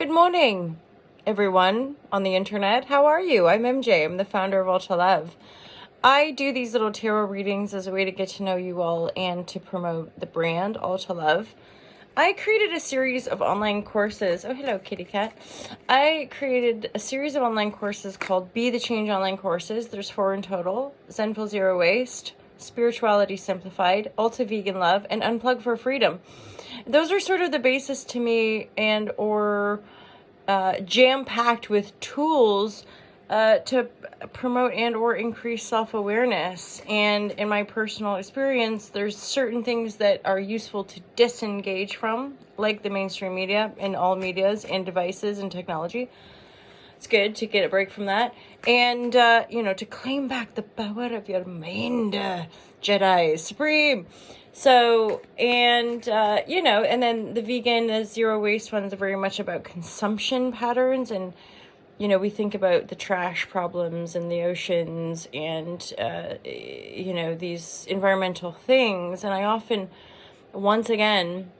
Good morning, everyone on the internet. How are you? I'm MJ. I'm the founder of Ultra Love. I do these little tarot readings as a way to get to know you all and to promote the brand Ultra Love. I created a series of online courses. Oh, hello, kitty cat. I created a series of online courses called Be the Change Online Courses. There's 4 in total. Zenful Zero Waste, Spirituality Simplified, Ultra Vegan Love, and Unplug for Freedom. Those are sort of the basis to me, and or jam-packed with tools to promote and or increase self-awareness. And in my personal experience, there's certain things that are useful to disengage from, like the mainstream media and all medias and devices and technology. It's good to get a break from that, and to claim back the power of your mind, Jedi Supreme. So, and then the vegan, the zero waste ones are very much about consumption patterns. And, we think about the trash problems in the oceans and, these environmental things. And I often, once again,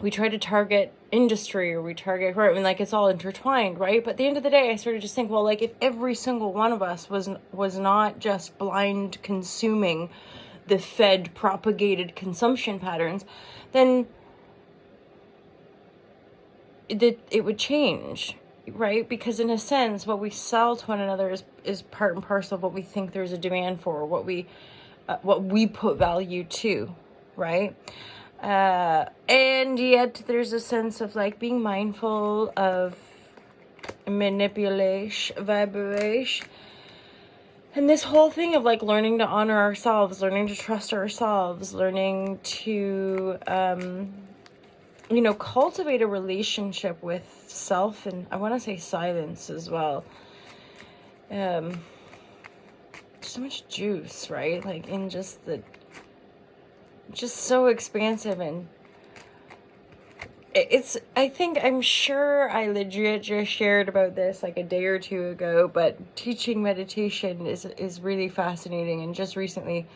we try to target industry, or we target, right? I mean, like, it's all intertwined, right? But at the end of the day, I sort of just think, well, like, if every single one of us was not just blind consuming the fed propagated consumption patterns, then it would change, right? Because in a sense, what we sell to one another is part and parcel of what we think there's a demand for, what we put value to, right? And yet there's a sense of like being mindful of manipulation, vibration, and this whole thing of like learning to honor ourselves, learning to trust ourselves, learning to, cultivate a relationship with self, and I want to say silence as well. So much juice, right? Like in just so expansive. And I'm sure I legit just shared about this like a day or two ago, but teaching meditation is really fascinating. And just recently,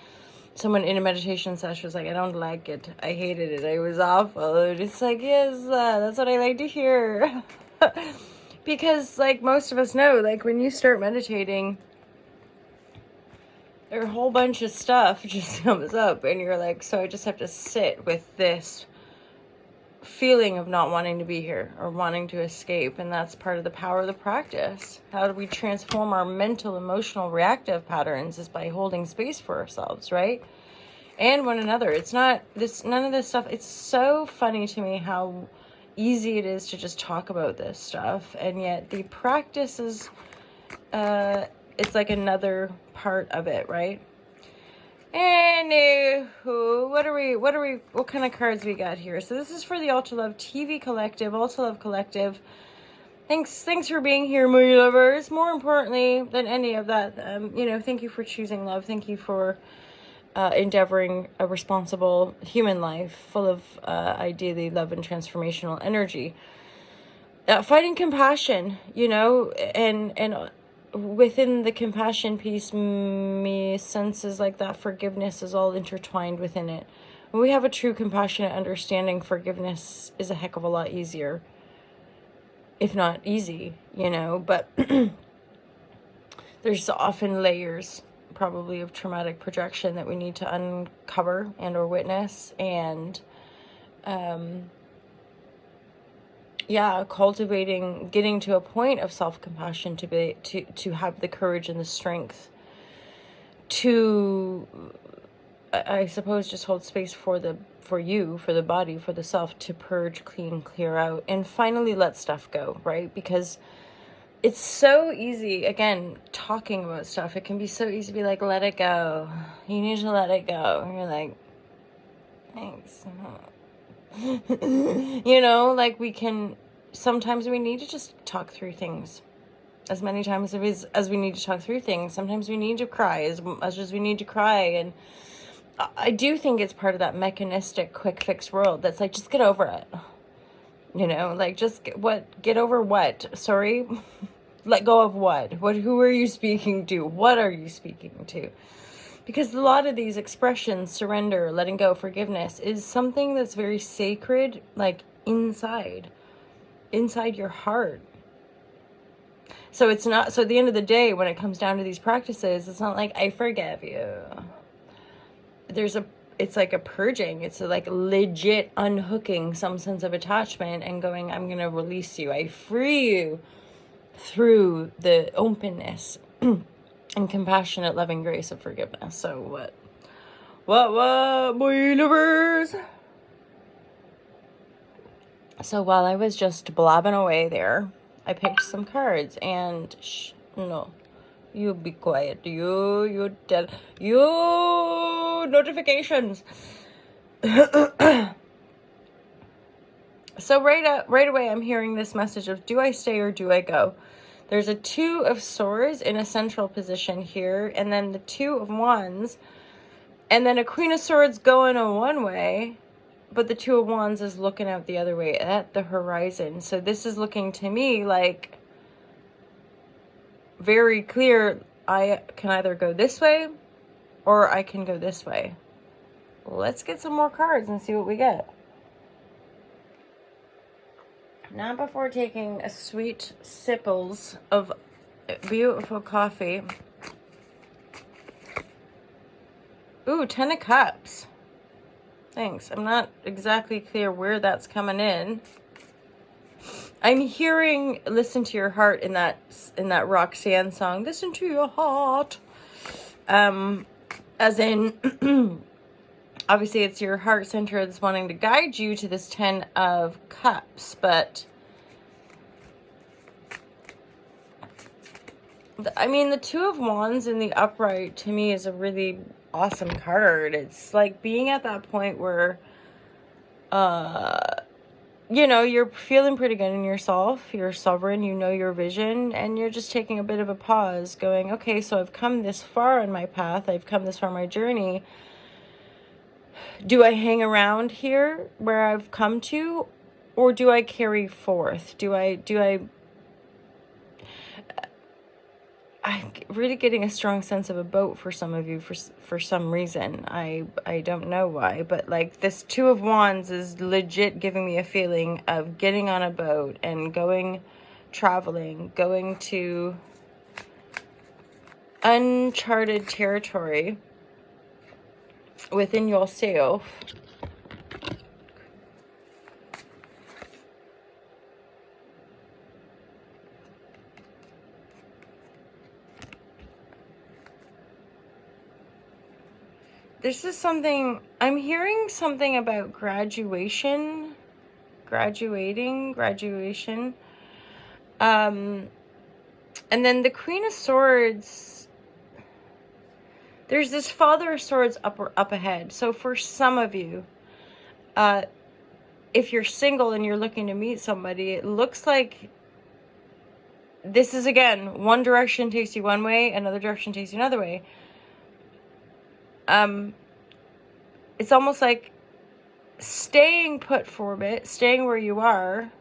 someone in a meditation session was like, I don't like it. I hated it. It was awful. And it's like, yes, that's what I like to hear. Because like most of us know, like when you start meditating, there are a whole bunch of stuff just comes up, and you're like, so I just have to sit with this feeling of not wanting to be here or wanting to escape. And that's part of the power of the practice. How do we transform our mental, emotional, reactive patterns is by holding space for ourselves, right? And one another. It's not this, none of this stuff. It's so funny to me how easy it is to just talk about this stuff, and yet the practice is it's like another part of it, right? Anywho, what kind of cards we got here? So this is for the Ultra Love TV Collective, Ultra Love Collective. Thanks for being here, my lovers. More importantly than any of that, thank you for choosing love. Thank you for endeavoring a responsible human life full of ideally love and transformational energy. Fighting compassion, and within the compassion piece, me senses like that forgiveness is all intertwined within it. When we have a true compassionate understanding, forgiveness is a heck of a lot easier, if not easy, but there's often layers probably of traumatic projection that we need to uncover and or witness. And cultivating, getting to a point of self-compassion to have the courage and the strength to, I suppose, just hold space for the body, for the self, to purge, clean, clear out, and finally let stuff go, right? Because it's so easy, again, talking about stuff, it can be so easy to be like, let it go. You need to let it go. And you're like, thanks. Sometimes we need to just talk through things. As many times as we need to talk through things. Sometimes we need to cry as much as we need to cry. And I do think it's part of that mechanistic, quick fix world that's like, just get over it. Get over what? Sorry? Let go of what? Who are you speaking to? What are you speaking to? Because a lot of these expressions, surrender, letting go, forgiveness, is something that's very sacred, like inside. inside your heart. So it's not, so at the end of the day, when it comes down to these practices, it's not like, I forgive you. It's like a purging. It's like legit unhooking some sense of attachment and going, I'm going to release you. I free you through the openness and compassionate, loving grace of forgiveness. So what, my universe? So while I was just blabbing away there, I picked some cards and no, you be quiet. You notifications. So right away, I'm hearing this message of, do I stay or do I go? There's a 2 of Swords in a central position here, and then the 2 of Wands, and then a Queen of Swords going a one way, but the 2 of Wands is looking out the other way at the horizon. So this is looking to me like very clear. I can either go this way or I can go this way. Let's get some more cards and see what we get. Not before taking a sweet sipples of beautiful coffee. Ooh, 10 of Cups. Thanks. I'm not exactly clear where that's coming in. I'm hearing listen to your heart in that Roxanne song. Listen to your heart. As in obviously it's your heart center that's wanting to guide you to this 10 of Cups, but I mean, the 2 of Wands in the upright to me is a really awesome card. It's like being at that point where, you know, you're feeling pretty good in yourself. You're sovereign, you know your vision, and you're just taking a bit of a pause going, okay, so I've come this far on my path. I've come this far on my journey. Do I hang around here where I've come to, or do I carry forth? I'm really getting a strong sense of a boat for some of you for some reason. I don't know why, but like this 2 of Wands is legit giving me a feeling of getting on a boat and going traveling, going to uncharted territory within yourself. This is something, I'm hearing something about graduation. And then the Queen of Swords, there's this Father of Swords up ahead. So for some of you, if you're single and you're looking to meet somebody, it looks like this is, again, one direction takes you one way, another direction takes you another way. It's almost like staying put for a bit, staying where you are.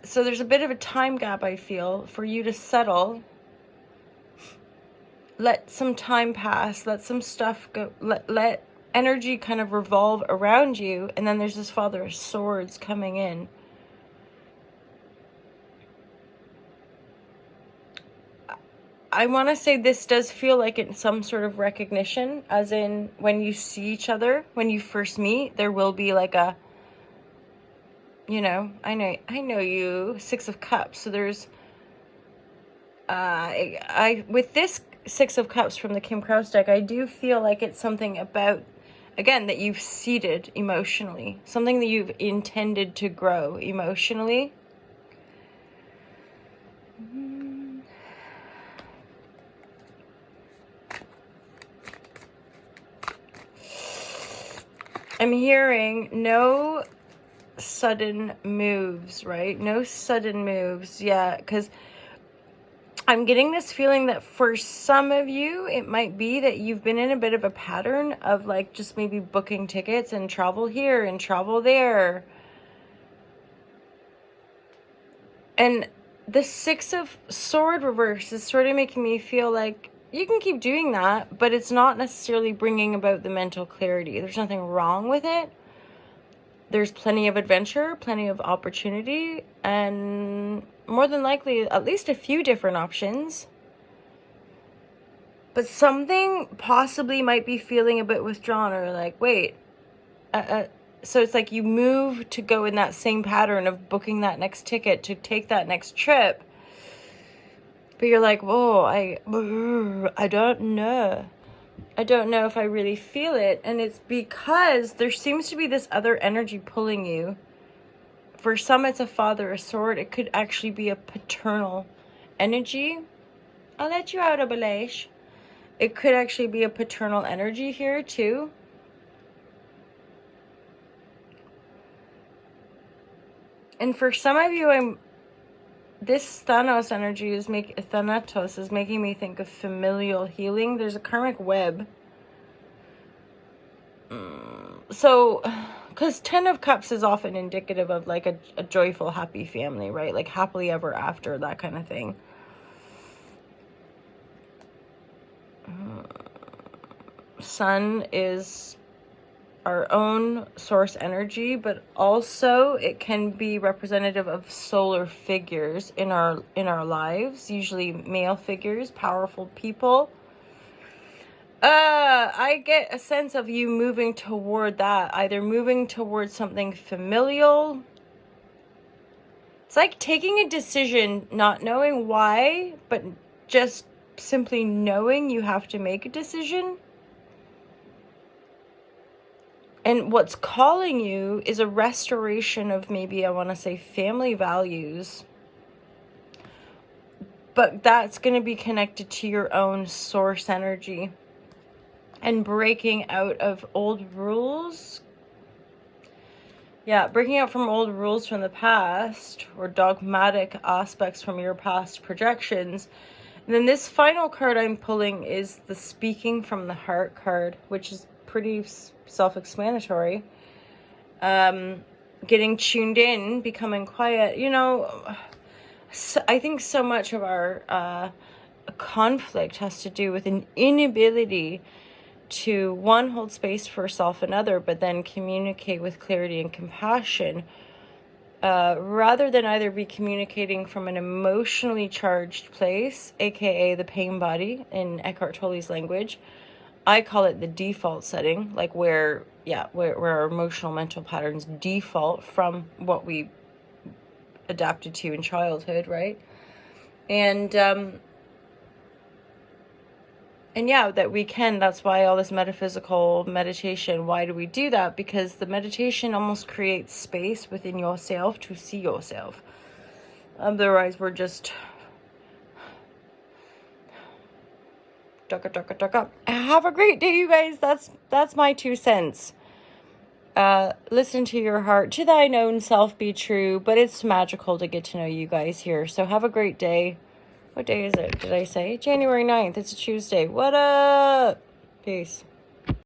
So there's a bit of a time gap, I feel, for you to settle. Let some time pass, let some stuff go, let energy kind of revolve around you, and then there's this Father of Swords coming in. I want to say this does feel like it's some sort of recognition, as in when you see each other, when you first meet, there will be like a, you know, I know you, 6 of Cups. So there's, with this 6 of Cups from the Kim Krause deck, I do feel like it's something about, again, that you've seeded emotionally, something that you've intended to grow emotionally. I'm hearing no sudden moves, right? No sudden moves. Yeah, because I'm getting this feeling that for some of you, it might be that you've been in a bit of a pattern of like just maybe booking tickets and travel here and travel there. And the 6 of Sword reverse is sort of making me feel like you can keep doing that, but it's not necessarily bringing about the mental clarity. There's nothing wrong with it, there's plenty of adventure, plenty of opportunity, and more than likely at least a few different options. But something possibly might be feeling a bit withdrawn, or like, wait, so it's like you move to go in that same pattern of booking that next ticket to take that next trip. But you're like, whoa, I don't know. I don't know if I really feel it. And it's because there seems to be this other energy pulling you. For some, it's a Father of Sword. It could actually be a paternal energy. I'll let you out, Abalash. It could actually be a paternal energy here, too. And for some of you, this Thanatos energy Thanatos is making me think of familial healing. There's a karmic web. So, because 10 of Cups is often indicative of like a joyful, happy family, right? Like happily ever after, that kind of thing. Sun is our own source energy, but also it can be representative of solar figures in our lives, usually male figures, powerful people. I get a sense of you moving toward that, either moving towards something familial. It's like taking a decision, not knowing why, but just simply knowing you have to make a decision. And what's calling you is a restoration of, maybe I want to say, family values. But that's going to be connected to your own source energy. And breaking out of old rules. Yeah, breaking out from old rules from the past, or dogmatic aspects from your past projections. And then this final card I'm pulling is the Speaking from the Heart card, which is pretty self-explanatory. Getting tuned in, becoming quiet. You know, I think so much of our conflict has to do with an inability to, one, hold space for self and other, but then communicate with clarity and compassion, rather than either be communicating from an emotionally charged place, aka the pain body in Eckhart Tolle's language. I call it the default setting, like where our emotional mental patterns default from what we adapted to in childhood, right? And yeah, that we can, that's why all this metaphysical meditation, why do we do that? Because the meditation almost creates space within yourself to see yourself. Otherwise, we're just ducka. Have a great day, you guys. That's my 2 cents. Listen to your heart, to thine own self be true, but it's magical to get to know you guys here. So have a great day. What day is it? Did I say? January 9th. It's a Tuesday. What up? Peace.